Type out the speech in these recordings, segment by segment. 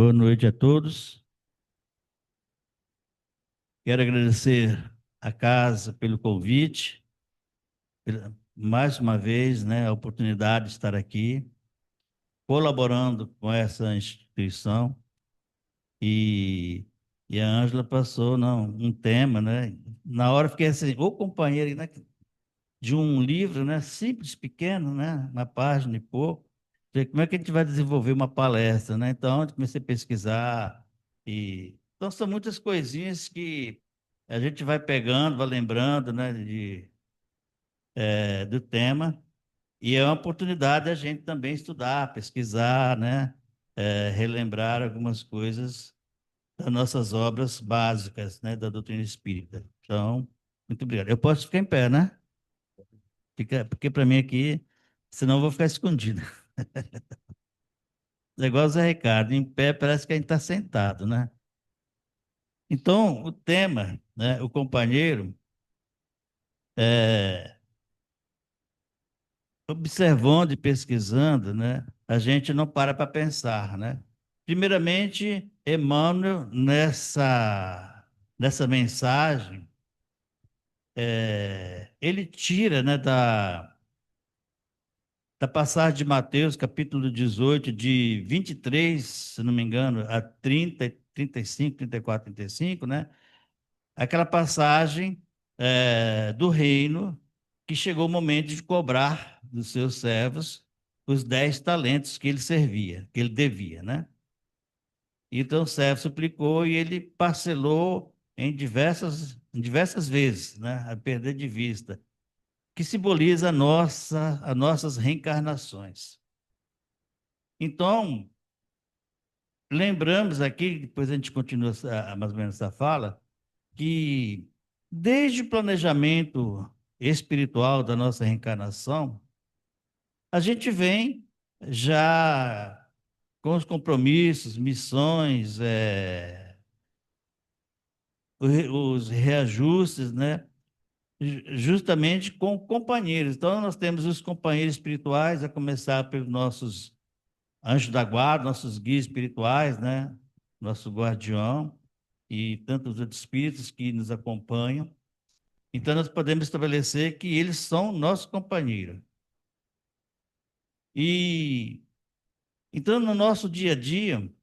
Boa noite a todos. Quero agradecer à casa pelo convite, mais uma vez, né, a oportunidade de estar aqui, colaborando com essa instituição. E, e a Ângela passou, não, um tema, né? Na hora eu fiquei assim, ô companheiro, né, de um livro, né, simples, pequeno, né, uma página e pouco. Falei, como é que a gente vai desenvolver uma palestra, né? Então, eu comecei a pesquisar então são muitas coisinhas que a gente vai pegando, vai lembrando, né, do tema, e é uma oportunidade a gente também estudar, pesquisar, né, relembrar algumas coisas das nossas obras básicas, né, da doutrina espírita. Então, muito obrigado. Eu posso ficar em pé, né? Porque para mim aqui, senão eu vou ficar escondido. É igual o Zé Ricardo, em pé parece que a gente está sentado, né? Então, o tema, né, o companheiro, é, observando e pesquisando, né, a gente não para pensar, né? Primeiramente, Emmanuel, nessa mensagem, ele tira, né, da passagem de Mateus, capítulo 18, de 23, se não me engano, a 30, 35, 34, 35, né? Aquela passagem do reino que chegou o momento de cobrar dos seus servos os 10 talentos que ele servia, que ele devia, né? Então o servo suplicou e ele parcelou em diversas vezes, né? A perder de vista, que simboliza as nossas reencarnações. Então, lembramos aqui, depois a gente continua mais ou menos essa fala, que desde o planejamento espiritual da nossa reencarnação, a gente vem já com os compromissos, missões, os reajustes, né? Justamente com companheiros. Então, nós temos os companheiros espirituais, a começar pelos nossos anjos da guarda, nossos guias espirituais, né? Nosso guardião e tantos outros espíritos que nos acompanham. Então, nós podemos estabelecer que eles são nosso companheiro. E então, no nosso dia a dia,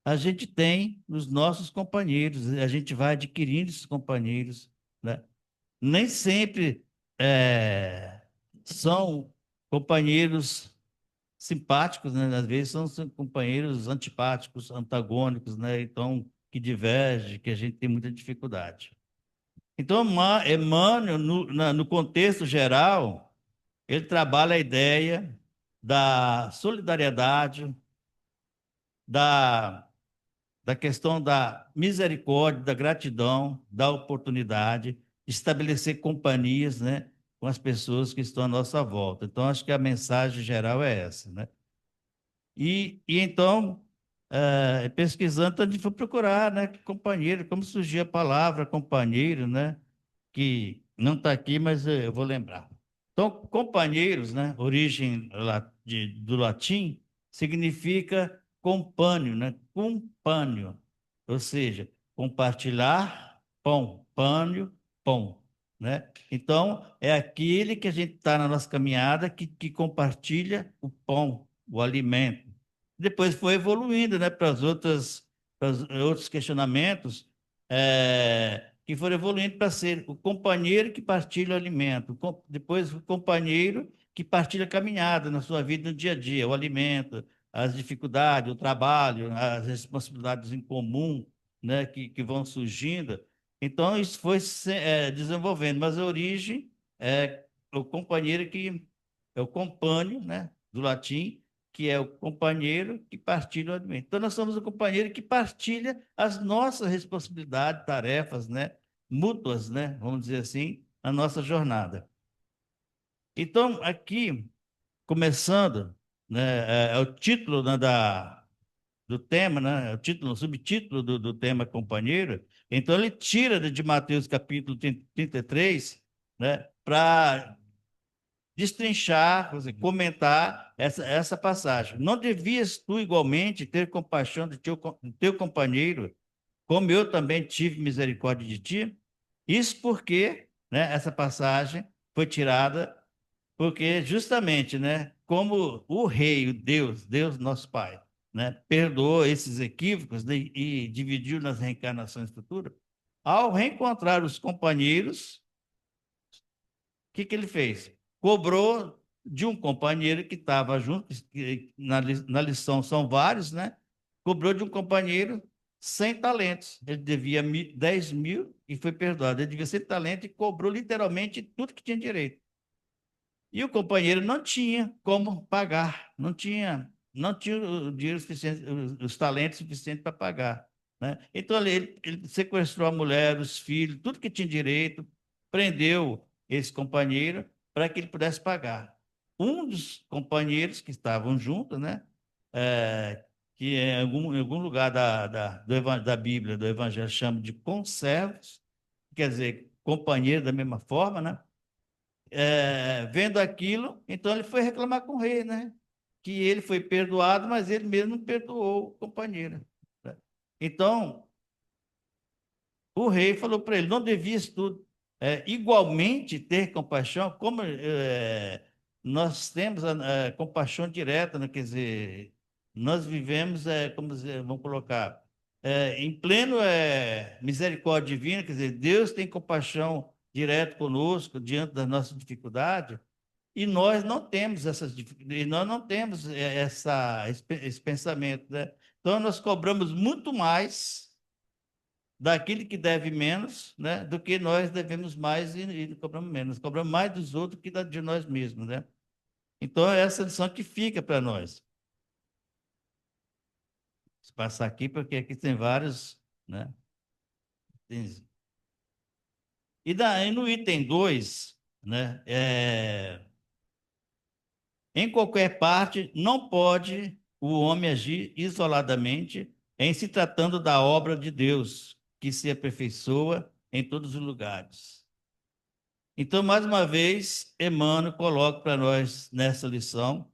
a gente tem os nossos companheiros, a gente vai adquirindo esses companheiros, né? Nem sempre é, são companheiros simpáticos, né? Às vezes são companheiros antipáticos, antagônicos, né? Então, que divergem, que a gente tem muita dificuldade. Então, Emmanuel, no contexto geral, ele trabalha a ideia da solidariedade, da, da questão da misericórdia, da gratidão, da oportunidade, estabelecer companhias, né, com as pessoas que estão à nossa volta. Então, acho que a mensagem geral é essa, né? E então, pesquisando, a gente foi procurar, né, companheiro, como surgiu a palavra companheiro, né, que não está aqui, mas eu vou lembrar. Então, companheiros, né, origem do latim, significa compânio, né, compânio, ou seja, compartilhar pão, pânio, pão, né? Então, é aquele que a gente está na nossa caminhada que compartilha o pão, o alimento. Depois foi evoluindo, né, para os outros questionamentos, que foram evoluindo para ser o companheiro que partilha o alimento, depois o companheiro que partilha a caminhada na sua vida no dia a dia, o alimento, as dificuldades, o trabalho, as responsabilidades em comum, né, que vão surgindo. Então, isso foi desenvolvendo, mas a origem é o companheiro que é o compânio, né, do latim, que é o companheiro que partilha o alimento. Então, nós somos o companheiro que partilha as nossas responsabilidades, tarefas, né, mútuas, né, vamos dizer assim, na nossa jornada. Então, aqui, começando, né, é o título, né, do tema, né, é o título, o subtítulo do tema companheiro. Então, ele tira de Mateus capítulo 33, né, para destrinchar, quer dizer, comentar essa passagem. Não devias tu igualmente ter compaixão do teu companheiro, como eu também tive misericórdia de ti? Isso porque, né, essa passagem foi tirada porque justamente, né, como o rei, o Deus nosso Pai, né, perdoou esses equívocos, né, e dividiu nas reencarnações futuras, ao reencontrar os companheiros, o que que ele fez? Cobrou de um companheiro que estava junto, que na lição são vários, né? Cobrou de um companheiro 100 talentos. Ele devia 10 mil e foi perdoado. Ele devia 100 talentos e cobrou literalmente tudo que tinha direito. E o companheiro não tinha como pagar, não tinha o dinheiro suficiente, os talentos suficientes para pagar, né? Então ele sequestrou a mulher, os filhos, tudo que tinha direito, prendeu esse companheiro para que ele pudesse pagar. Um dos companheiros que estavam juntos, né? é, que em algum lugar da Bíblia, do Evangelho, chama de conservos, quer dizer, companheiro da mesma forma, né? Vendo aquilo, então ele foi reclamar com o rei, né? Que ele foi perdoado, mas ele mesmo não perdoou o companheiro, né? Então, o rei falou para ele: não devias tu igualmente ter compaixão, como nós temos a compaixão direta, né? Quer dizer, nós vivemos, como dizer, vamos colocar, em pleno misericórdia divina, quer dizer, Deus tem compaixão direto conosco diante das nossas dificuldades, e nós não temos essas dificuldades, nós não temos esse pensamento, né? Então, nós cobramos muito mais daquele que deve menos, né, do que nós devemos mais e cobramos menos. Cobramos mais dos outros que de nós mesmos, né? Então, é essa lição que fica para nós. Vou passar aqui, porque aqui tem vários, né? E no item 2, né, em qualquer parte, não pode o homem agir isoladamente em se tratando da obra de Deus, que se aperfeiçoa em todos os lugares. Então, mais uma vez, Emmanuel coloca para nós nessa lição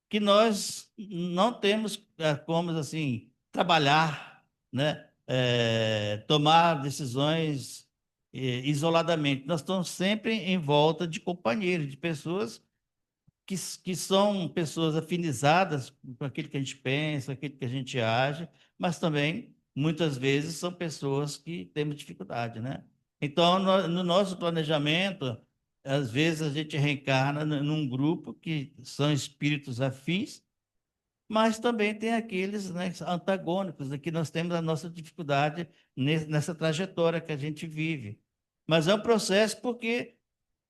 que nós não temos como assim trabalhar, né? Tomar decisões isoladamente. Nós estamos sempre em volta de companheiros, de pessoas que são pessoas afinizadas com aquilo que a gente pensa, aquilo que a gente age, mas também, muitas vezes, são pessoas que temos dificuldade, né? Então, no nosso planejamento, às vezes a gente reencarna num grupo que são espíritos afins, mas também tem aqueles, né, antagônicos, né, que nós temos a nossa dificuldade nessa trajetória que a gente vive. Mas é um processo porque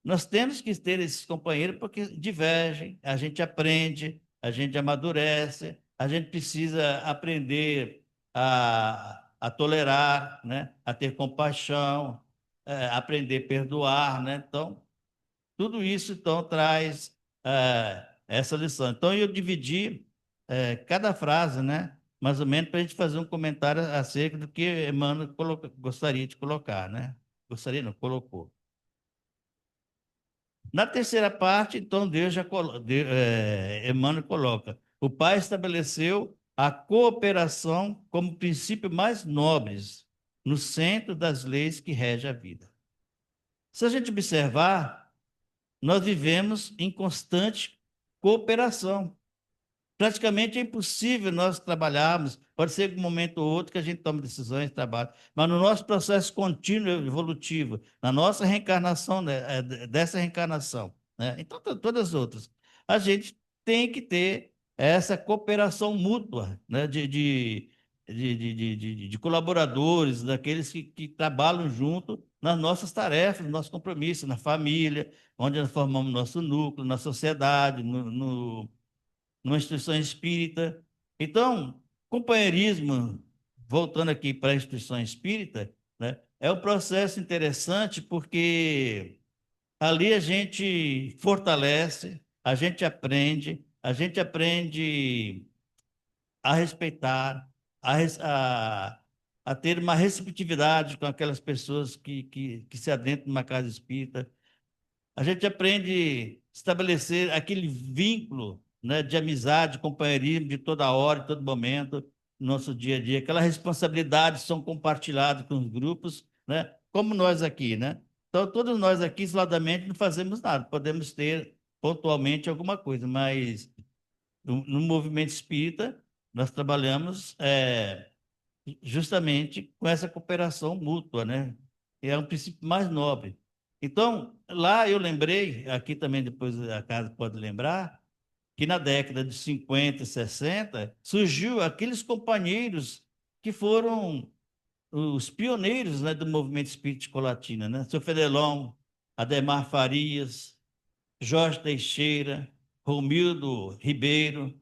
nós temos que ter esses companheiros porque divergem, a gente aprende, a gente amadurece, a gente precisa aprender a tolerar, né? A ter compaixão, aprender a perdoar, né? Então, tudo isso então traz essa lição. Então, eu dividi cada frase, né? Mais ou menos para a gente fazer um comentário acerca do que Emmanuel gostaria de colocar, né? Gostaria, não, colocou. Na terceira parte, então, Emmanuel coloca: o Pai estabeleceu a cooperação como princípio mais nobre no centro das leis que regem a vida. Se a gente observar, nós vivemos em constante cooperação. Praticamente é impossível nós trabalharmos, pode ser que um momento ou outro que a gente tome decisões, trabalhe, mas no nosso processo contínuo evolutivo, na nossa reencarnação, né, dessa reencarnação, né, então todas as outras, a gente tem que ter essa cooperação mútua, né, de colaboradores, daqueles que trabalham junto nas nossas tarefas, nos nossos compromissos, na família, onde nós formamos nosso núcleo, na sociedade, numa instituição espírita. Então, companheirismo, voltando aqui para a instituição espírita, né, é um processo interessante porque ali a gente fortalece, a gente aprende a respeitar, a ter uma receptividade com aquelas pessoas que se adentram numa casa espírita. A gente aprende estabelecer aquele vínculo, né, de amizade, companheirismo de toda hora, de todo momento, no nosso dia a dia. Aquelas responsabilidades são compartilhadas com os grupos, né, como nós aqui, né? Então, todos nós aqui, isoladamente, não fazemos nada. Podemos ter pontualmente alguma coisa, mas no movimento espírita, nós trabalhamos justamente com essa cooperação mútua, né? É um princípio mais nobre. Então, lá eu lembrei, aqui também depois a casa pode lembrar, que na década de 50 e 60 surgiu aqueles companheiros que foram os pioneiros, né, do movimento espírita escolatina, né? Seu Fenelon, Ademar Farias, Jorge Teixeira, Romildo Ribeiro,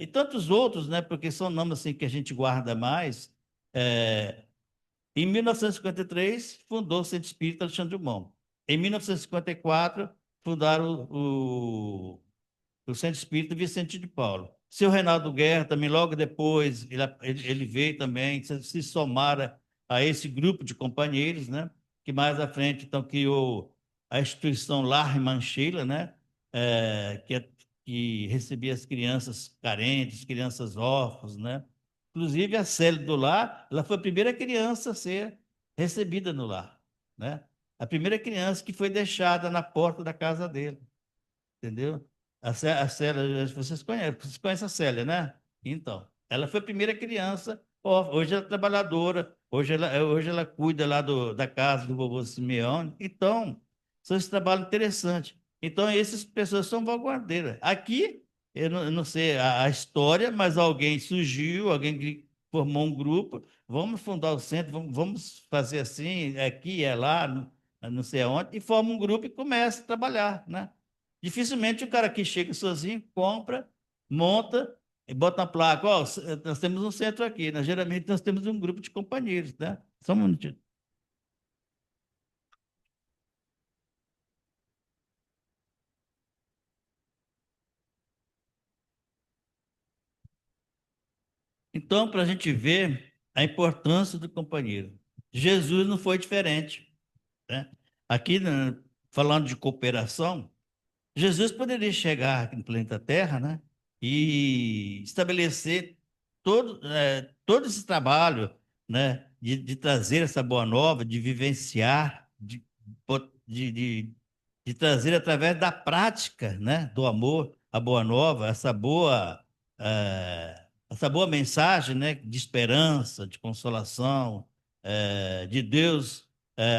e tantos outros, né? Porque são nomes assim que a gente guarda mais. É, em 1953, fundou o Centro Espírita Alexandre de Humão. Em 1954, fundaram o Centro Espírita Vicente de Paulo. Seu Reinaldo Guerra também, logo depois, ele veio também, se somar a esse grupo de companheiros, né? Que mais à frente, então, criou a instituição Lar Irmã Sheila, né? Que recebia as crianças carentes, crianças órfãs, né? Inclusive, a Célia do lar, ela foi a primeira criança a ser recebida no lar, né? A primeira criança que foi deixada na porta da casa dele, entendeu? A Célia, vocês conhecem a Célia, né? Então, ela foi a primeira criança, ó, hoje ela é trabalhadora, hoje ela cuida lá da casa do vovô Simeone. Então, são esse trabalho interessante. Então, essas pessoas são vanguardeiras. Aqui, eu não sei a história, mas alguém surgiu, alguém que formou um grupo, vamos fundar o centro, vamos fazer assim, aqui, é lá, não sei aonde, e forma um grupo e começa a trabalhar, né? Dificilmente o cara que chega sozinho, compra, monta e bota na placa. Ó, nós temos um centro aqui, né? Geralmente nós temos um grupo de companheiros, né? Só um minutinho. Então, para a gente ver a importância do companheiro. Jesus não foi diferente, né? Aqui, né, falando de cooperação, Jesus poderia chegar aqui no planeta Terra, né, e estabelecer todo esse trabalho, né, de trazer essa boa nova, de vivenciar, de trazer através da prática, né, do amor, a boa nova, essa boa mensagem, né, de esperança, de consolação, de Deus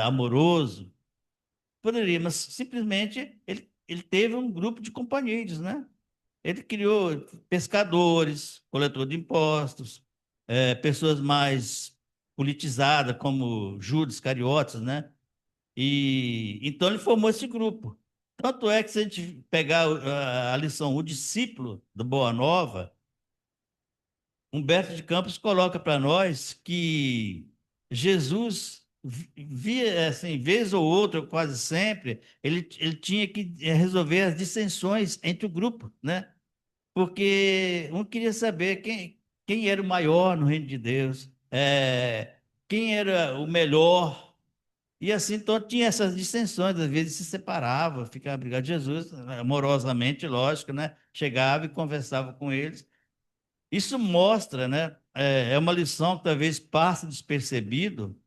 amoroso. Poderia, mas simplesmente ele teve um grupo de companheiros, né? Ele criou pescadores, coletor de impostos, pessoas mais politizadas, como Judas Iscariotes, né? E então ele formou esse grupo. Tanto é que se a gente pegar a lição, o discípulo do Boa Nova, Humberto de Campos coloca para nós que Jesus via, assim, vez ou outra, quase sempre, ele tinha que resolver as dissensões entre o grupo, né? Porque um queria saber quem era o maior no reino de Deus, quem era o melhor. E assim, então tinha essas dissensões, às vezes se separava, ficava brigado. Jesus, amorosamente, lógico, né? Chegava e conversava com eles. Isso mostra, né? É uma lição que talvez passe despercebido,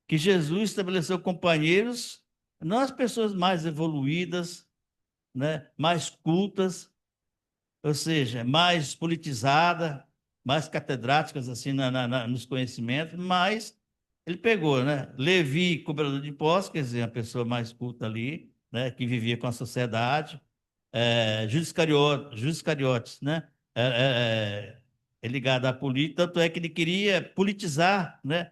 que Jesus estabeleceu companheiros, não as pessoas mais evoluídas, né? Mais cultas, ou seja, mais politizada, mais catedráticas assim nos conhecimentos, mas ele pegou, né? Levi, cobrador de impostos, quer dizer, uma pessoa mais culta ali, né? Que vivia com a sociedade. Judas Iscariotes, né? É ligado à política, tanto é que ele queria politizar, né?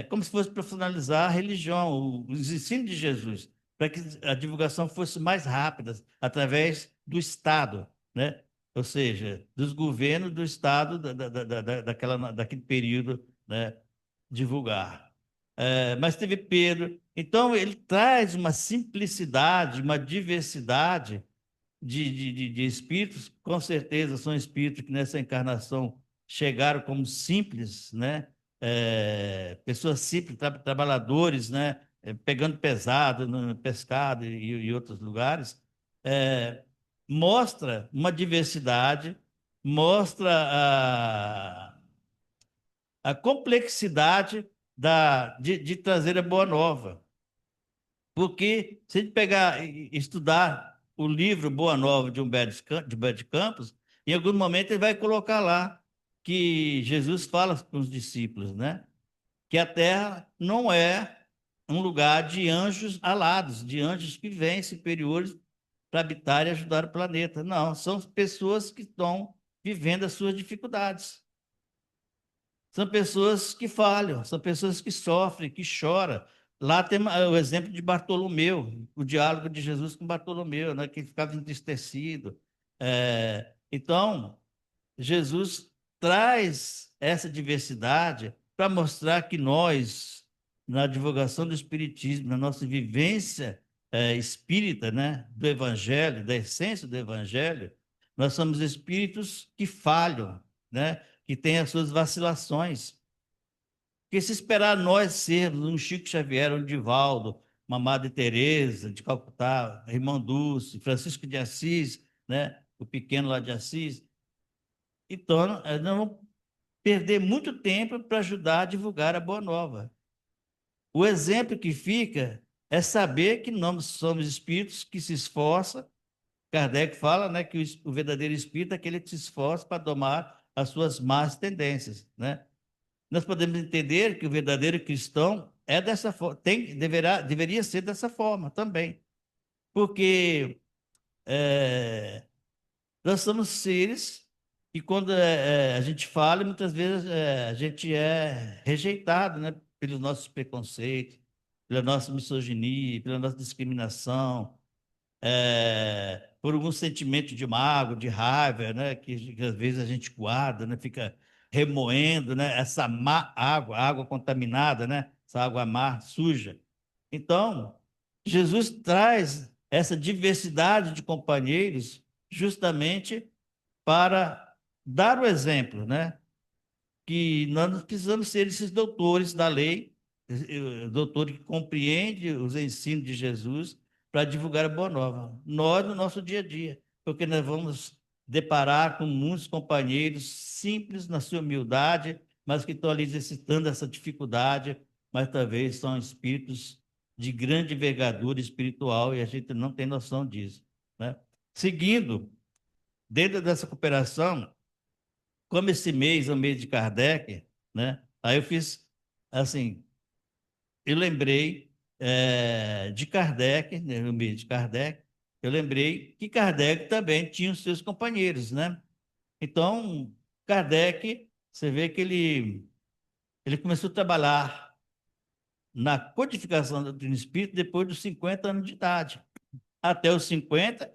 Como se fosse profissionalizar a religião, os ensinos de Jesus, para que a divulgação fosse mais rápida, através do Estado, né? Ou seja, dos governos do Estado daquele período, né? Divulgar. Mas teve Pedro. Então, ele traz uma simplicidade, uma diversidade de espíritos, com certeza são espíritos que nessa encarnação chegaram como simples, né? Pessoas simples, trabalhadores, né? pegando pesado no pescado e outros lugares, é, mostra uma diversidade, mostra a complexidade de trazer a Boa Nova. Porque se a gente pegar e estudar o livro Boa Nova de Humberto de Campos, em algum momento ele vai colocar lá que Jesus fala com os discípulos, né? Que a Terra não é um lugar de anjos alados, de anjos que vêm superiores para habitar e ajudar o planeta. Não, são pessoas que estão vivendo as suas dificuldades. São pessoas que falham, são pessoas que sofrem, que choram. Lá tem o exemplo de Bartolomeu, o diálogo de Jesus com Bartolomeu, né, que ficava entristecido. Então, Jesus traz essa diversidade para mostrar que nós, na divulgação do Espiritismo, na nossa vivência espírita, né, do Evangelho, da essência do Evangelho, nós somos espíritos que falham, né, que têm as suas vacilações. Porque se esperar nós sermos um Chico Xavier, um Divaldo, uma Madre Teresa de Calcutá, Irmão Dulce, Francisco de Assis, né, o pequeno lá de Assis, então nós vamos perder muito tempo para ajudar a divulgar a Boa Nova. O exemplo que fica é saber que nós somos espíritos que se esforçam. Kardec fala, né, que o verdadeiro espírito é aquele que se esforça para domar as suas más tendências, né? Nós podemos entender que o verdadeiro cristão é dessa forma, deveria ser dessa forma também, porque nós somos seres e quando a gente fala, muitas vezes a gente é rejeitado, né, pelos nossos preconceitos, pela nossa misoginia, pela nossa discriminação, por algum sentimento de mágoa, de raiva, né, que às vezes a gente guarda, né, fica remoendo, né, essa má água, água contaminada, né, essa água má, suja. Então, Jesus traz essa diversidade de companheiros justamente para dar o exemplo, né? Que nós não precisamos ser esses doutores da lei, doutor que compreende os ensinos de Jesus para divulgar a boa nova. Nós, no nosso dia a dia, porque nós vamos deparar com muitos companheiros simples na sua humildade, mas que estão ali exercitando essa dificuldade, mas talvez são espíritos de grande envergadura espiritual e a gente não tem noção disso, né? Seguindo, dentro dessa cooperação, como esse mês é o mês de Kardec, né? Aí eu fiz assim, eu lembrei de Kardec, né, no mês de Kardec, eu lembrei que Kardec também tinha os seus companheiros, né? Então, Kardec, você vê que ele começou a trabalhar na codificação da doutrina espírita depois dos 50 anos de idade. Até os 50,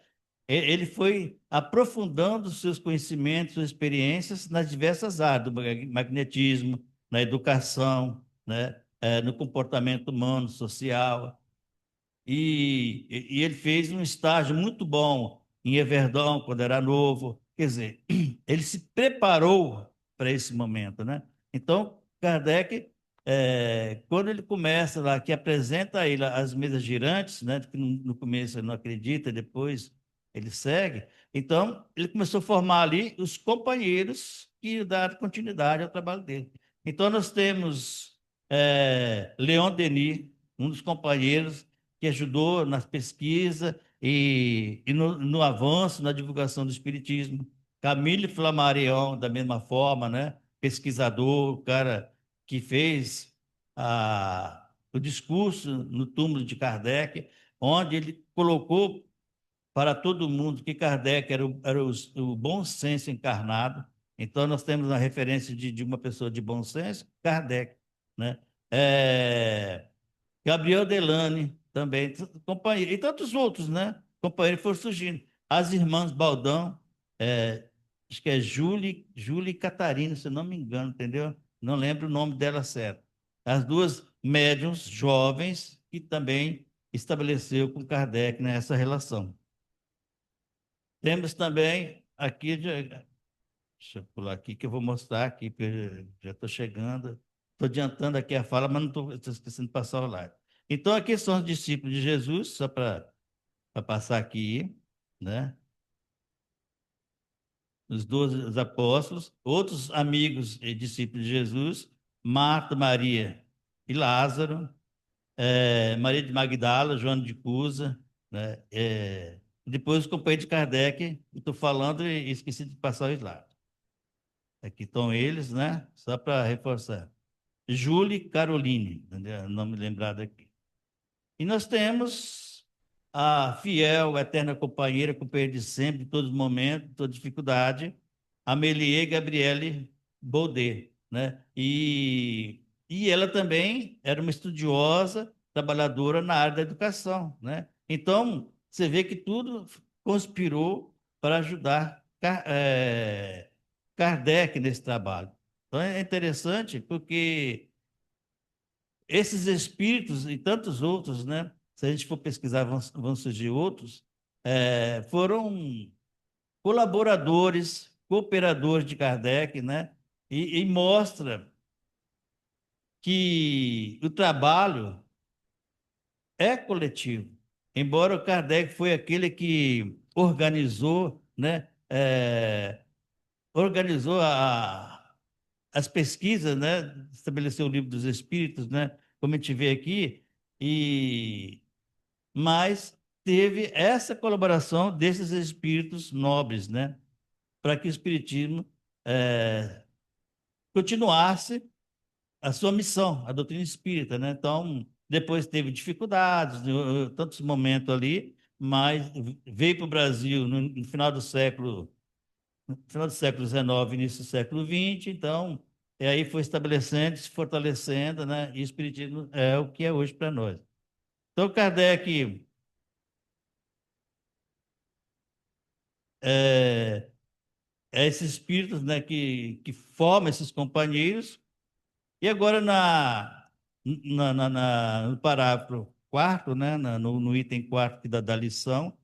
ele foi aprofundando os seus conhecimentos, suas experiências nas diversas áreas, do magnetismo, na educação, né? No comportamento humano, social. E ele fez um estágio muito bom em Everdão, quando era novo. Quer dizer, ele se preparou para esse momento, né? Então, Kardec, quando ele começa lá, que apresenta a ele as mesas girantes, né? Que no começo ele não acredita, depois ele segue. Então, ele começou a formar ali os companheiros que dar continuidade ao trabalho dele. Então, nós temos Leon Denis, um dos companheiros que ajudou nas pesquisas e no avanço, na divulgação do Espiritismo. Camille Flammarion, da mesma forma, né? Pesquisador, o cara que fez o discurso no túmulo de Kardec, onde ele colocou para todo mundo que Kardec era o bom senso encarnado. Então, nós temos a referência de uma pessoa de bom senso, Kardec, né? Gabriel Delane também, companheiro, e tantos outros, né? Companheiros foram surgindo. As irmãs Baldão, acho que é Júlia e Catarina, se eu não me engano, entendeu? Não lembro o nome dela certo. As duas médiums jovens que também estabeleceu com Kardec nessa relação. Temos também aqui, deixa eu pular aqui que eu vou mostrar aqui, porque eu já estou chegando. Estou adiantando aqui a fala, mas não estou esquecendo de passar o slide. Então, aqui são os discípulos de Jesus, só para passar aqui, né? Os 12 apóstolos, outros amigos e discípulos de Jesus, Marta, Maria e Lázaro, Maria de Magdala, Joana de Cusa, né? Depois os companheiros de Kardec, estou falando e esqueci de passar o slide. Aqui estão eles, né? Só para reforçar. Julie Caroline, entendeu? Nome lembrado aqui. E nós temos a fiel, eterna companheira de sempre, de todo momento, de toda dificuldade, Amélie Gabriele Baudet, né? E ela também era uma estudiosa, trabalhadora na área da educação, né? Então, você vê que tudo conspirou para ajudar Kardec nesse trabalho. Então, é interessante porque esses espíritos e tantos outros, né? Se a gente for pesquisar, vão surgir outros, foram colaboradores, cooperadores de Kardec, né? E mostra que o trabalho é coletivo. Embora o Kardec foi aquele que organizou, né? Organizou as pesquisas, né? Estabeleceu o livro dos Espíritos, né? Como a gente vê aqui, e mas teve essa colaboração desses espíritos nobres, né? Para que o espiritismo continuasse a sua missão, a doutrina espírita, né? Então, depois teve dificuldades, tantos momentos ali, mas veio para o Brasil no final do século XIX, início do século XX, então, e aí foi estabelecendo, se fortalecendo, né? E o espiritismo é o que é hoje para nós. Então, Kardec é, esses espíritos, né, que formam esses companheiros. E agora, no parágrafo quarto, né, no item quarto que da lição,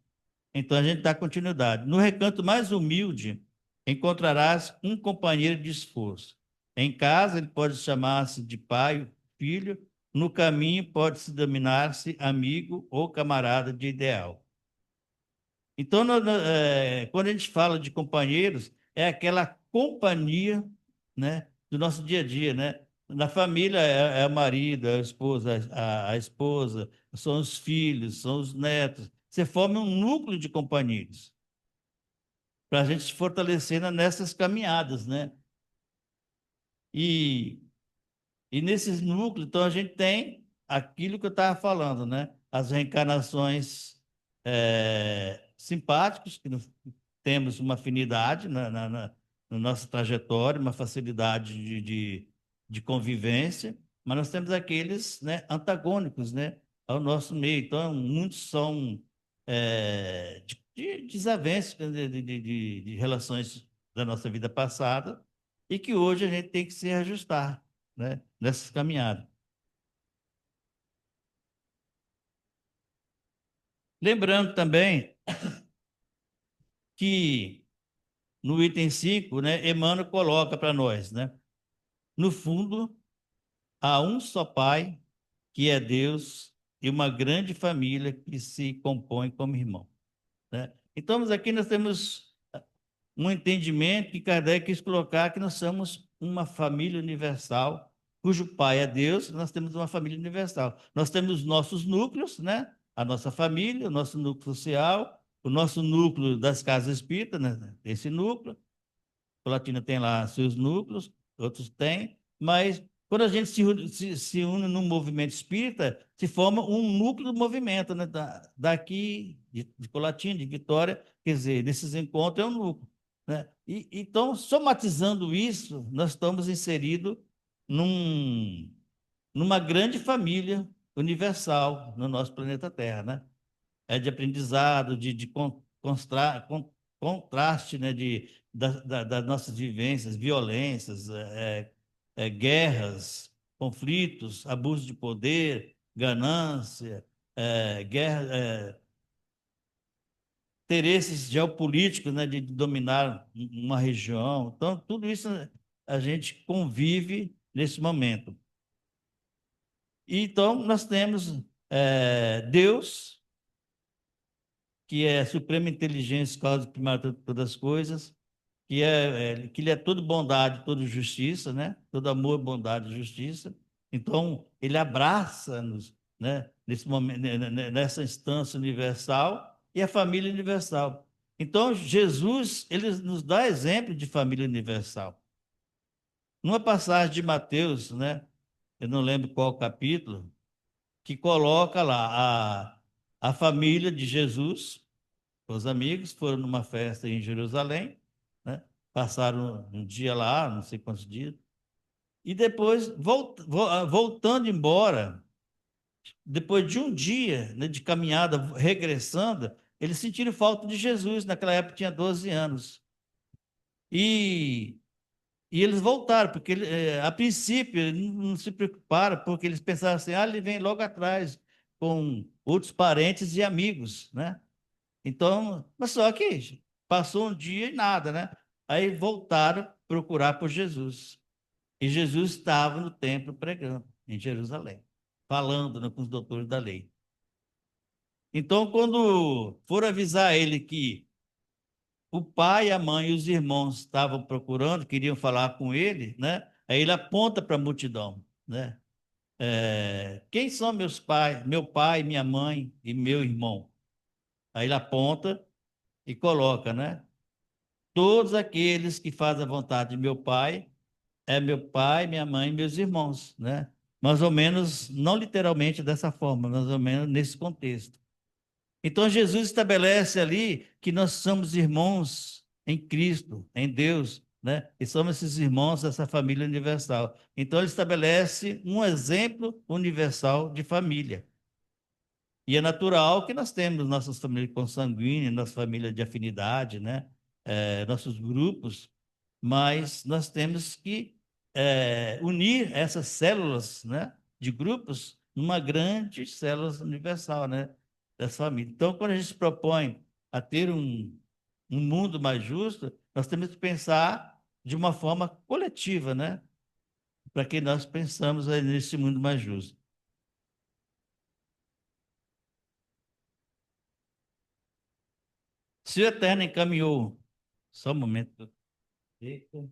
então a gente dá continuidade. No recanto mais humilde, encontrarás um companheiro de esforço. Em casa, ele pode chamar-se de pai, filho. No caminho, pode-se denominar-se amigo ou camarada de ideal. Então, quando a gente fala de companheiros, é aquela companhia, né, do nosso dia a dia, né? Na família é o marido, é a esposa, a esposa, são os filhos, são os netos. Você forma um núcleo de companheiros para a gente se fortalecendo nessas caminhadas, né? E E nesses núcleos, então, a gente tem aquilo que eu estava falando, né? As reencarnações simpáticos, que temos uma afinidade na nossa trajetória, uma facilidade de convivência, mas nós temos aqueles, né, antagônicos, né, ao nosso meio. Então, muitos são de desavenças, de relações da nossa vida passada, e que hoje a gente tem que se ajustar, né, nessas caminhadas. Lembrando também que no item 5, né, Emmanuel coloca para nós, né? No fundo, há um só Pai, que é Deus, e uma grande família que se compõe como irmão, né? Então, aqui nós temos um entendimento que Kardec quis colocar que nós somos uma família universal, cujo pai é Deus, nós temos uma família universal. Nós temos nossos núcleos, né? A nossa família, o nosso núcleo social, o nosso núcleo das casas espíritas, né? Esse núcleo. A Latina tem lá seus núcleos, outros têm, mas quando a gente se une num movimento espírita, se forma um núcleo do movimento, né? Daqui, de Colatina, de Vitória, quer dizer, nesses encontros é um núcleo, né? Então, somatizando isso, nós estamos inseridos num, numa grande família universal no nosso planeta Terra, né? É de aprendizado, contraste, né, das nossas vivências, violências, guerras, conflitos, abuso de poder, ganância, guerra, interesses geopolíticos, né, de dominar uma região. Então, tudo isso a gente convive nesse momento. E, então, nós temos Deus, que é a suprema inteligência, causa primária de todas as coisas, que ele é todo bondade, toda justiça, né? Todo amor, bondade e justiça. Então, ele abraça-nos, né? Nesse momento, nessa instância universal e a família universal. Então, Jesus, ele nos dá exemplo de família universal. Numa passagem de Mateus, né? Eu não lembro qual capítulo, que coloca lá a família de Jesus, os amigos, foram numa festa em Jerusalém, né? Passaram um dia lá, não sei quantos dias, e depois, voltando embora, depois de um dia, né, de caminhada, regressando, eles sentiram falta de Jesus, naquela época tinha 12 anos. E E eles voltaram, porque a princípio eles não se preocuparam, porque eles pensavam assim, ele vem logo atrás com outros parentes e amigos, né? Então, mas só que passou um dia e nada, né? Aí voltaram procurar por Jesus. E Jesus estava no templo pregando, em Jerusalém, falando, né, com os doutores da lei. Então, quando foram avisar ele que o pai, a mãe e os irmãos estavam procurando, queriam falar com ele, né? Aí ele aponta para a multidão, né? Quem são meus pais, meu pai, minha mãe e meu irmão? Aí ele aponta e coloca, né? Todos aqueles que fazem a vontade de meu pai, é meu pai, minha mãe e meus irmãos, né? Mais ou menos, não literalmente dessa forma, mais ou menos nesse contexto. Então Jesus estabelece ali que nós somos irmãos em Cristo, em Deus, né? E somos esses irmãos dessa família universal. Então ele estabelece um exemplo universal de família. E é natural que nós temos nossas famílias consanguíneas, nossa família de afinidade, né? Nossos grupos, mas nós temos que unir essas células, né? De grupos numa grande célula universal, né? Dessa família. Então, quando a gente se propõe a ter um mundo mais justo, nós temos que pensar de uma forma coletiva, né? Para que nós pensamos aí nesse mundo mais justo. Se o Eterno encaminhou, só um momento. Eita.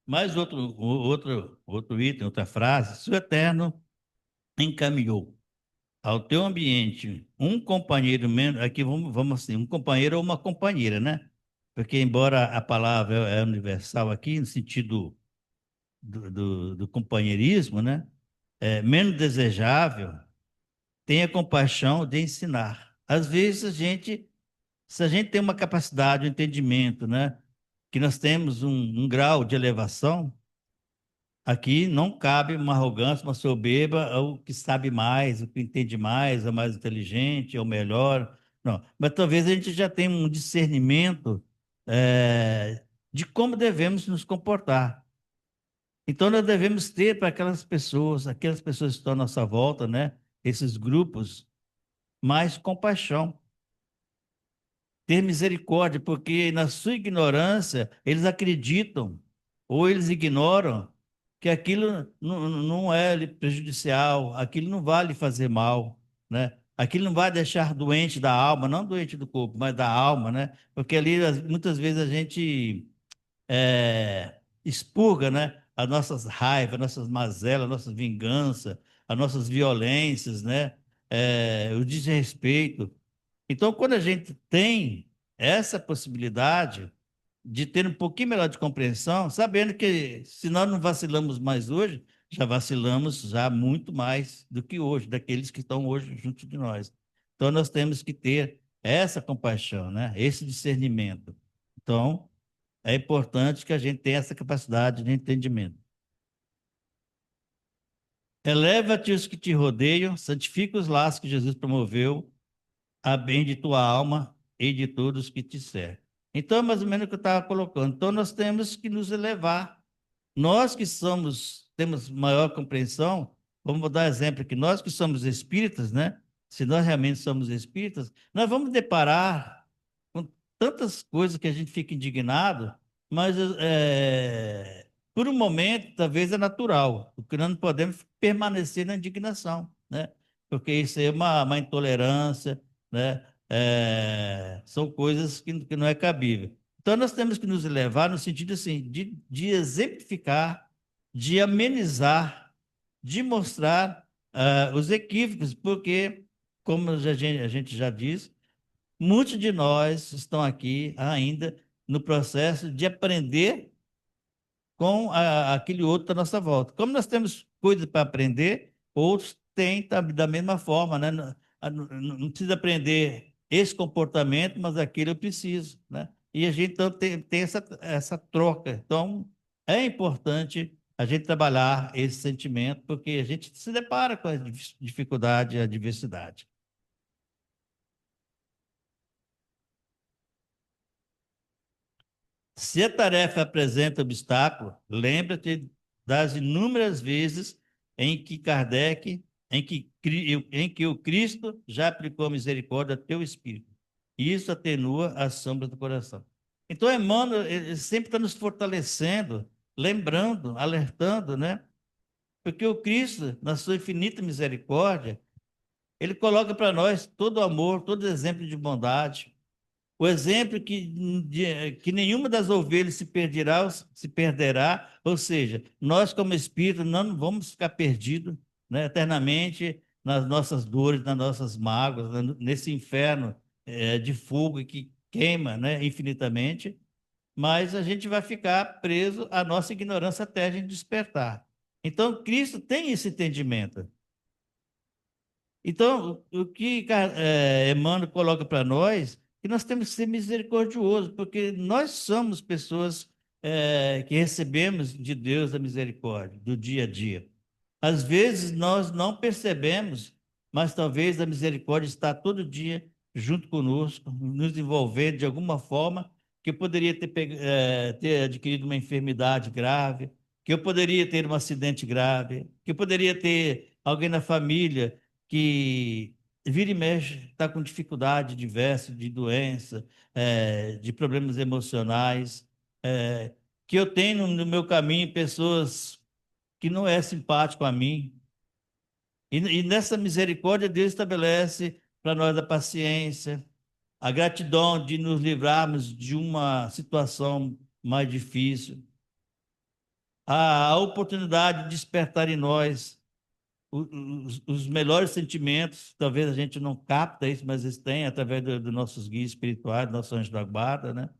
Mais outro item, outra frase. Se o Eterno encaminhou ao teu ambiente um companheiro menos, aqui vamos assim, um companheiro ou uma companheira, né? Porque embora a palavra é universal aqui, no sentido do companheirismo, né? Menos desejável, tenha compaixão de ensinar. Às vezes se a gente tem uma capacidade, um entendimento, né? Que nós temos um grau de elevação. Aqui não cabe uma arrogância, uma soberba, o que sabe mais, o que entende mais, é mais inteligente, é o melhor. Não, mas talvez a gente já tenha um discernimento de como devemos nos comportar. Então nós devemos ter para aquelas pessoas que estão à nossa volta, né? Esses grupos, mais compaixão, ter misericórdia, porque na sua ignorância eles acreditam ou eles ignoram que aquilo não é prejudicial, aquilo não vai lhe fazer mal, né? Aquilo não vai deixar doente da alma, não doente do corpo, mas da alma, né? Porque ali muitas vezes a gente expurga, né? As nossas raivas, nossas mazelas, nossas vinganças, as nossas violências, né? O desrespeito. Então, quando a gente tem essa possibilidade de ter um pouquinho melhor de compreensão, sabendo que se nós não vacilamos mais hoje, já vacilamos já muito mais do que hoje, daqueles que estão hoje junto de nós. Então, nós temos que ter essa compaixão, né? Esse discernimento. Então, é importante que a gente tenha essa capacidade de entendimento. Eleva-te os que te rodeiam, santifica os laços que Jesus promoveu, a bem de tua alma e de todos que te servem. Então, é mais ou menos o que eu estava colocando. Então, nós temos que nos elevar. Nós que temos maior compreensão, vamos dar exemplo aqui, nós que somos espíritas, né? Se nós realmente somos espíritas, nós vamos deparar com tantas coisas que a gente fica indignado, mas por um momento talvez é natural, porque nós não podemos permanecer na indignação, né? Porque isso é uma intolerância, né? São coisas que não é cabível. Então nós temos que nos levar no sentido assim de exemplificar, de amenizar, de mostrar os equívocos, porque como a gente já disse, muitos de nós estão aqui ainda no processo de aprender com aquele outro à nossa volta. Como nós temos coisas para aprender, outros têm da mesma forma, né? Não precisa aprender esse comportamento, mas aquele eu preciso, né? E a gente então tem essa troca. Então, é importante a gente trabalhar esse sentimento, porque a gente se depara com a dificuldade e a diversidade. Se a tarefa apresenta obstáculo, lembra-te das inúmeras vezes em que Kardec, em que o Cristo já aplicou a misericórdia ao teu espírito. Isso atenua as sombras do coração. Então, Emmanuel, ele sempre está nos fortalecendo, lembrando, alertando, né? Porque o Cristo, na sua infinita misericórdia, ele coloca para nós todo o amor, todo exemplo de bondade, o exemplo que nenhuma das ovelhas se perderá, ou seja, nós como espírito não vamos ficar perdidos, né, eternamente nas nossas dores, nas nossas mágoas, né, nesse inferno de fogo que queima, né, infinitamente, mas a gente vai ficar preso à nossa ignorância até a gente despertar. Então, Cristo tem esse entendimento. Então, o que Emmanuel coloca para nós, que nós temos que ser misericordiosos, porque nós somos pessoas que recebemos de Deus a misericórdia do dia a dia. Às vezes nós não percebemos, mas talvez a misericórdia está todo dia junto conosco, nos envolvendo de alguma forma, que eu poderia ter adquirido uma enfermidade grave, que eu poderia ter um acidente grave, que eu poderia ter alguém na família que vira e mexe, está com dificuldade diversa, de doença, de problemas emocionais, que eu tenho no meu caminho pessoas que não é simpático a mim. E nessa misericórdia, Deus estabelece para nós a paciência, a gratidão de nos livrarmos de uma situação mais difícil, a oportunidade de despertar em nós os melhores sentimentos, talvez a gente não capta isso, mas eles têm através dos nossos guias espirituais, do nosso anjo da guarda, né?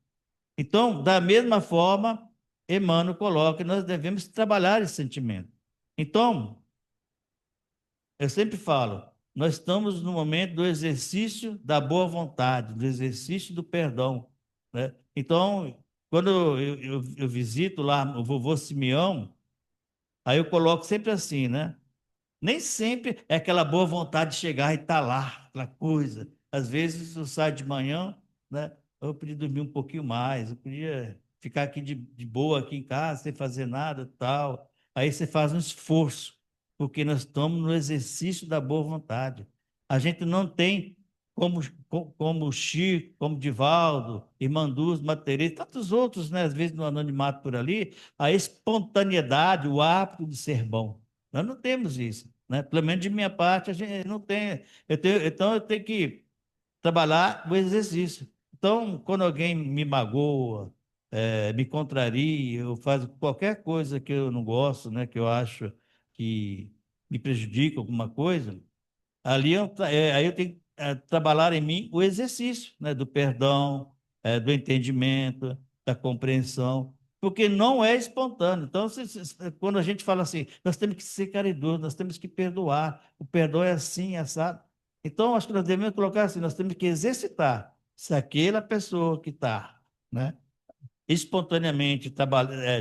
Então, da mesma forma, Emmanuel coloca que nós devemos trabalhar esse sentimento. Então, eu sempre falo, nós estamos no momento do exercício da boa vontade, do exercício do perdão, né? Então, quando eu visito lá o vovô Simeão, aí eu coloco sempre assim, né? Nem sempre é aquela boa vontade de chegar e estar lá, aquela coisa. Às vezes eu saio de manhã, né? Eu podia dormir um pouquinho mais, eu podia ficar aqui de boa aqui em casa, sem fazer nada, tal. Aí você faz um esforço, porque nós estamos no exercício da boa vontade. A gente não tem como o Chico, como Divaldo, Irmanduz, Materês, tantos outros, né? Às vezes no anonimato por ali, a espontaneidade, o hábito de ser bom. Nós não temos isso, né? Pelo menos de minha parte, a gente não tem. Então, eu tenho que trabalhar o exercício. Então, quando alguém me magoa, me contraria, eu faço qualquer coisa que eu não gosto, né? Que eu acho que me prejudica alguma coisa, aí eu tenho que trabalhar em mim o exercício, né? Do perdão, do entendimento, da compreensão, porque não é espontâneo. Então, quando a gente fala assim, nós temos que ser caridosos, nós temos que perdoar, o perdão é assim, assado. Então, acho que nós devemos colocar assim, nós temos que exercitar. Se aquela pessoa que está, né, espontaneamente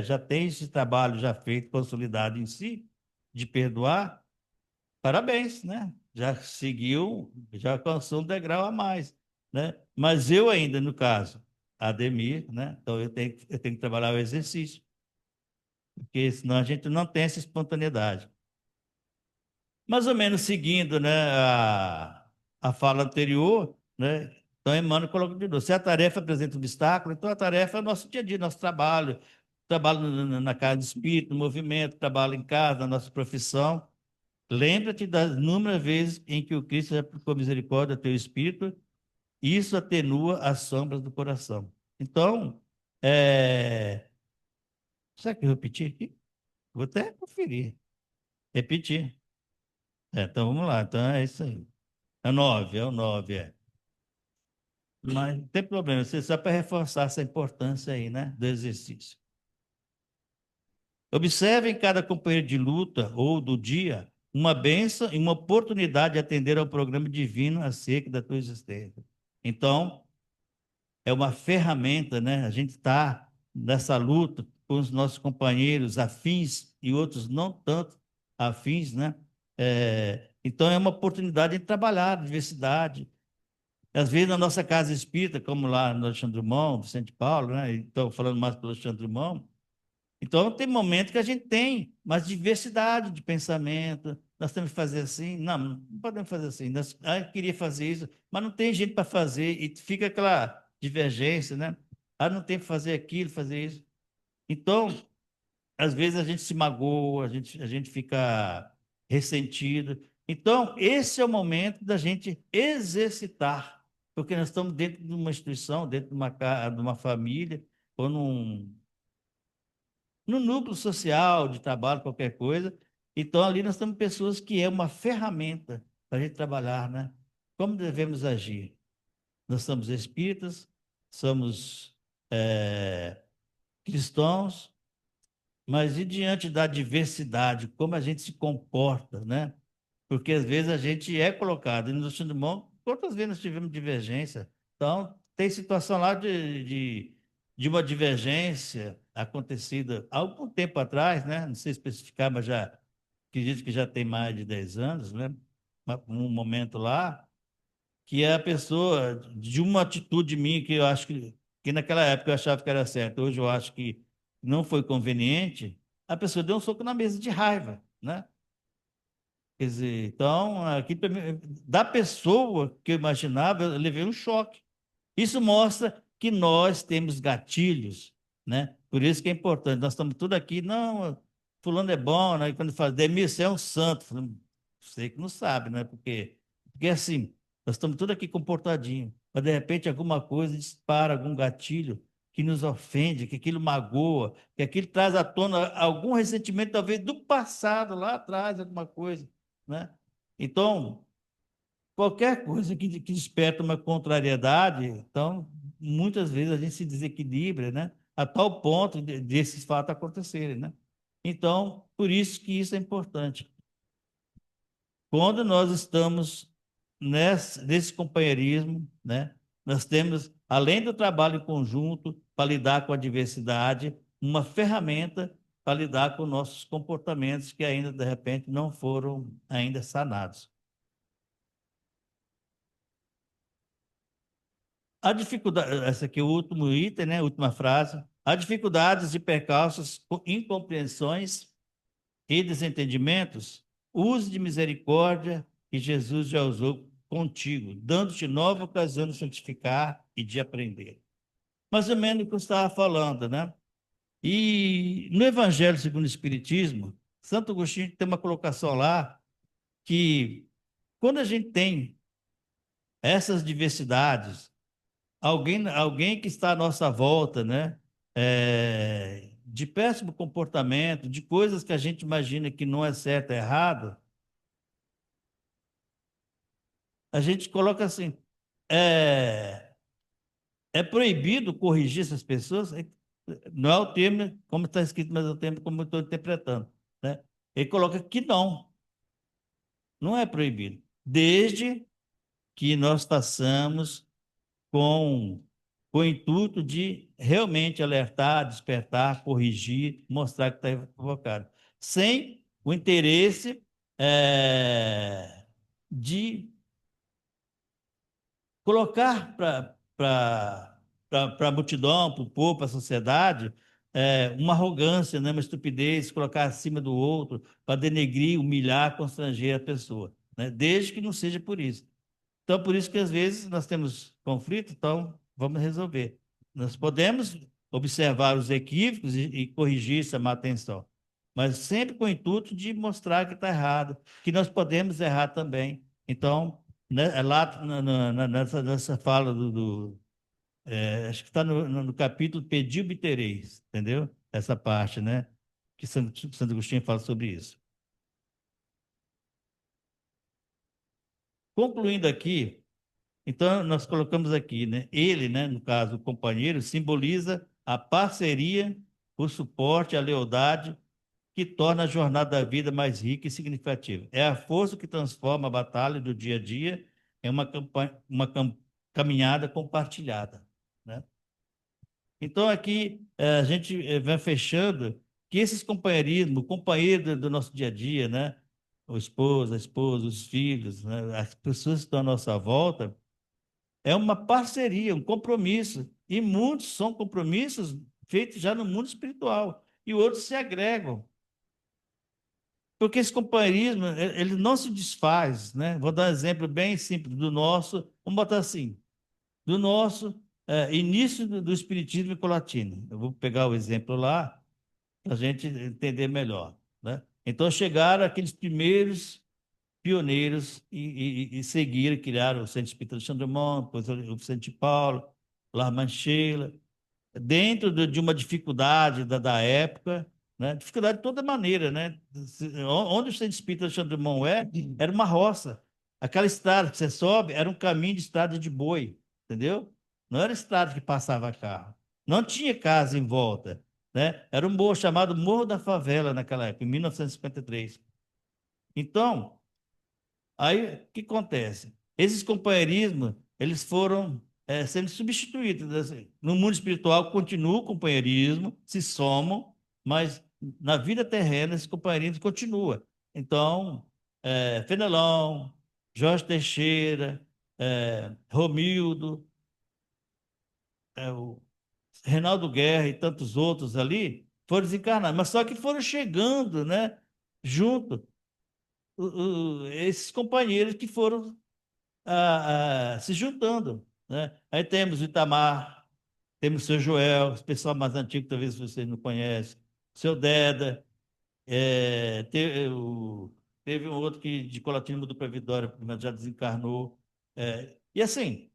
já tem esse trabalho já feito, consolidado em si, de perdoar, parabéns, né? Já seguiu, já alcançou um degrau a mais, né? Mas eu ainda, no caso, Ademir, né? Então eu tenho que trabalhar o exercício, porque senão a gente não tem essa espontaneidade. Mais ou menos seguindo, né, a fala anterior, né? Então, Emmanuel coloca de novo, se a tarefa apresenta um obstáculo, então a tarefa é o nosso dia a dia, nosso trabalho, trabalho na casa de espírito, no movimento, trabalho em casa, na nossa profissão. Lembra-te das inúmeras vezes em que o Cristo já aplicou misericórdia ao teu espírito, isso atenua as sombras do coração. Então, será que eu repeti aqui? Vou até conferir. Repetir. Então vamos lá. Então é isso aí. É o 9, é. Mas não tem problema, você só para reforçar essa importância aí, né, do exercício. Observe em cada companheiro de luta ou do dia uma bênção e uma oportunidade de atender ao programa divino acerca da tua existência. Então, é uma ferramenta, né? A gente está nessa luta com os nossos companheiros afins e outros não tanto afins, né? Então, é uma oportunidade de trabalhar a diversidade. Às vezes, na nossa casa espírita, como lá no Alexandre Drummond, Vicente Paulo, né? Estou falando mais pelo Alexandre Drummond. Então, tem momentos que a gente tem mais diversidade de pensamento. Nós temos que fazer assim. Não, não podemos fazer assim. Eu queria fazer isso, mas não tem gente para fazer. E fica aquela divergência, né? Não tem que fazer aquilo, fazer isso. Então, às vezes a gente se magoa, a gente fica ressentido. Então, esse é o momento da gente exercitar, porque nós estamos dentro de uma instituição, dentro de uma, de uma família, ou no núcleo social, de trabalho, qualquer coisa. Então, ali nós temos pessoas que é uma ferramenta para a gente trabalhar, né? Como devemos agir? Nós somos espíritas, somos cristãos, mas e diante da diversidade, como a gente se comporta, né? Porque às vezes a gente é colocado, e no Alexandre Drummond, quantas vezes nós tivemos divergência? Então, tem situação lá de uma divergência acontecida há algum tempo atrás, né? Não sei especificar, mas já acredito que já tem mais de 10 anos, né? Um momento lá, que a pessoa, de uma atitude minha que eu acho que naquela época eu achava que era certo, hoje eu acho que não foi conveniente, a pessoa deu um soco na mesa de raiva, né? Quer dizer, então, aqui da pessoa que eu imaginava, eu levei um choque. Isso mostra que nós temos gatilhos, né? Por isso que é importante. Nós estamos tudo aqui, não, fulano é bom, né? E quando fala, Demir, você é um santo. Sei que não sabe, né? Porque assim, nós estamos tudo aqui comportadinho, mas de repente alguma coisa dispara algum gatilho que nos ofende, que aquilo magoa, que aquilo traz à tona algum ressentimento, talvez do passado, lá atrás, alguma coisa, né? Então, qualquer coisa que desperta uma contrariedade, então, muitas vezes a gente se desequilibra, né? A tal ponto desses fatos acontecerem, né? Então, por isso que isso é importante. Quando nós estamos nesse companheirismo, né? Nós temos, além do trabalho em conjunto para lidar com a diversidade, uma ferramenta para lidar com nossos comportamentos que ainda, de repente, não foram ainda sanados. A dificuldade, essa aqui é o último item, né? Última frase. Há dificuldades e percalços, incompreensões e desentendimentos. Use de misericórdia que Jesus já usou contigo, dando-te nova ocasião de santificar e de aprender. Mais ou menos o que eu estava falando, né? E no Evangelho segundo o Espiritismo, Santo Agostinho tem uma colocação lá que quando a gente tem essas diversidades, alguém que está à nossa volta, né? De péssimo comportamento, de coisas que a gente imagina que não é certo, é errado, a gente coloca assim, é, é proibido corrigir essas pessoas? Não é o termo como está escrito, mas é o termo como eu estou interpretando, né? Ele coloca que não é proibido, desde que nós façamos com, com o intuito de realmente alertar, despertar, corrigir, mostrar que está equivocado, sem o interesse de colocar para a multidão, para o povo, para a sociedade, uma arrogância, né, uma estupidez, colocar acima do outro, para denegrir, humilhar, constranger a pessoa, né, desde que não seja por isso. Então, por isso que às vezes nós temos conflito, então vamos resolver. Nós podemos observar os equívocos e corrigir, chamar atenção, mas sempre com o intuito de mostrar que está errado, que nós podemos errar também. Então, né, lá nessa fala acho que está no capítulo Pedi, obtereis, entendeu? Essa parte, né? Que Santo Agostinho fala sobre isso. Concluindo aqui, então, nós colocamos aqui, né? Ele, né, no caso, o companheiro, simboliza a parceria, o suporte, a lealdade que torna a jornada da vida mais rica e significativa. É a força que transforma a batalha do dia a dia em caminhada compartilhada, né? Então, aqui, a gente vai fechando que esses companheirismos, o companheiro do nosso dia a dia, né? O esposo, a esposa, os filhos, né? As pessoas que estão à nossa volta, é uma parceria, um compromisso. E muitos são compromissos feitos já no mundo espiritual. E outros se agregam. Porque esse companheirismo, ele não se desfaz, né? Vou dar um exemplo bem simples do nosso, vamos botar assim, do nosso início do Espiritismo Nicolatino. Eu vou pegar o exemplo lá para a gente entender melhor, né? Então chegaram aqueles primeiros pioneiros e seguiram, criaram o Centro Espírita de Xandremont, depois o Vicente de Paulo, Larmancheira, dentro de uma dificuldade da época, né? Dificuldade de toda maneira, né? Onde o Centro Espírita de Xandremont era uma roça. Aquela estrada que você sobe era um caminho de estrada de boi, entendeu? Não era estrada que passava carro. Não tinha casa em volta, né? Era um morro chamado Morro da Favela naquela época, em 1953. Então, aí, o que acontece? Esses companheirismos, eles foram sendo substituídos, assim. No mundo espiritual, continua o companheirismo, se somam, mas na vida terrena, esse companheirismo continua. Então, Fenelon, Jorge Teixeira, Romildo, o Reinaldo Guerra e tantos outros ali, foram desencarnados, mas só que foram chegando, né, junto, esses companheiros que foram se juntando, né? Aí temos o Itamar, temos o seu Joel, esse pessoal mais antigo, talvez vocês não conhecem, o seu Deda, teve um outro que de Colatina mudou para Vitória, mas já desencarnou. E assim,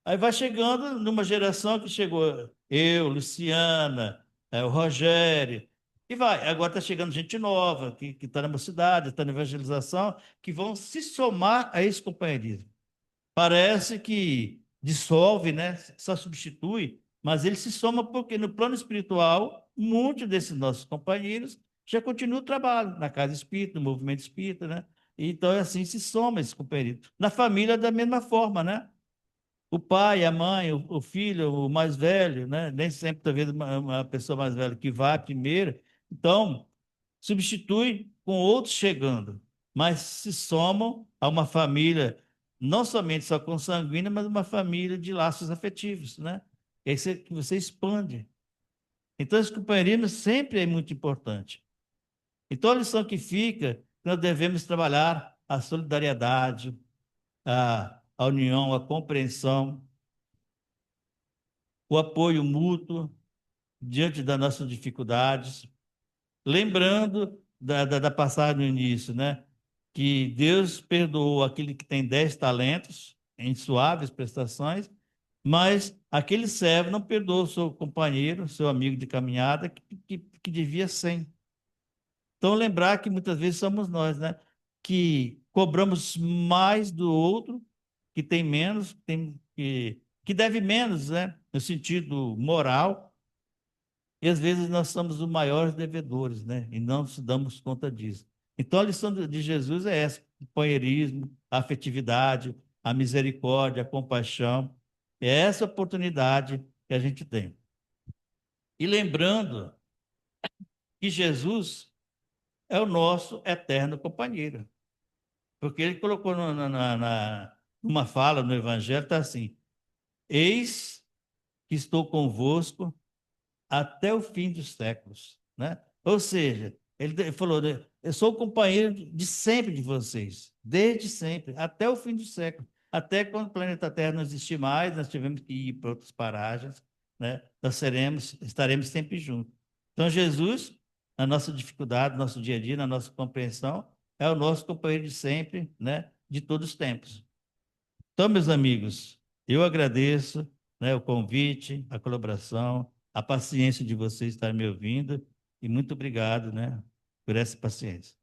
aí vai chegando numa geração que chegou eu, Luciana, o Rogério, e vai. Agora está chegando gente nova, que está na mocidade, está na evangelização, que vão se somar a esse companheirismo. Parece que dissolve, né? Só substitui, mas ele se soma porque no plano espiritual, muitos desses nossos companheiros já continuam o trabalho na casa espírita, no movimento espírita, né? Então, assim se soma esse companheiro. Na família, da mesma forma, né? O pai, a mãe, o filho, o mais velho, né? Nem sempre, talvez, uma pessoa mais velha que vá primeiro. Então, substitui com outros chegando, mas se somam a uma família, não somente só consanguínea, mas uma família de laços afetivos, né? E aí você expande. Então, esse companheirismo sempre é muito importante. Então, a lição que fica, nós devemos trabalhar a solidariedade, a união, a compreensão, o apoio mútuo diante das nossas dificuldades, lembrando da passagem no início, né? Que Deus perdoou aquele que tem 10 talentos em suaves prestações, mas aquele servo não perdoou o seu companheiro, seu amigo de caminhada, que devia 100. Então, lembrar que muitas vezes somos nós, né? Que cobramos mais do outro, que tem menos, que deve menos, né? No sentido moral, e às vezes nós somos os maiores devedores, né? E não nos damos conta disso. Então a lição de Jesus é essa: o companheirismo, a afetividade, a misericórdia, a compaixão. É essa oportunidade que a gente tem. E lembrando que Jesus é o nosso eterno companheiro. Porque ele colocou numa fala no Evangelho, está assim: Eis que estou convosco até o fim dos séculos, né? Ou seja, ele falou, né, eu sou o companheiro de sempre de vocês, desde sempre, até o fim dos séculos. até quando o planeta Terra não existir mais, nós tivemos que ir para outras paragens, né? Nós estaremos sempre juntos. Então, Jesus, na nossa dificuldade, no nosso dia a dia, na nossa compreensão, é o nosso companheiro de sempre, né? De todos os tempos. Então, meus amigos, eu agradeço, né, o convite, a colaboração, a paciência de vocês estarem me ouvindo e muito obrigado, né, por essa paciência.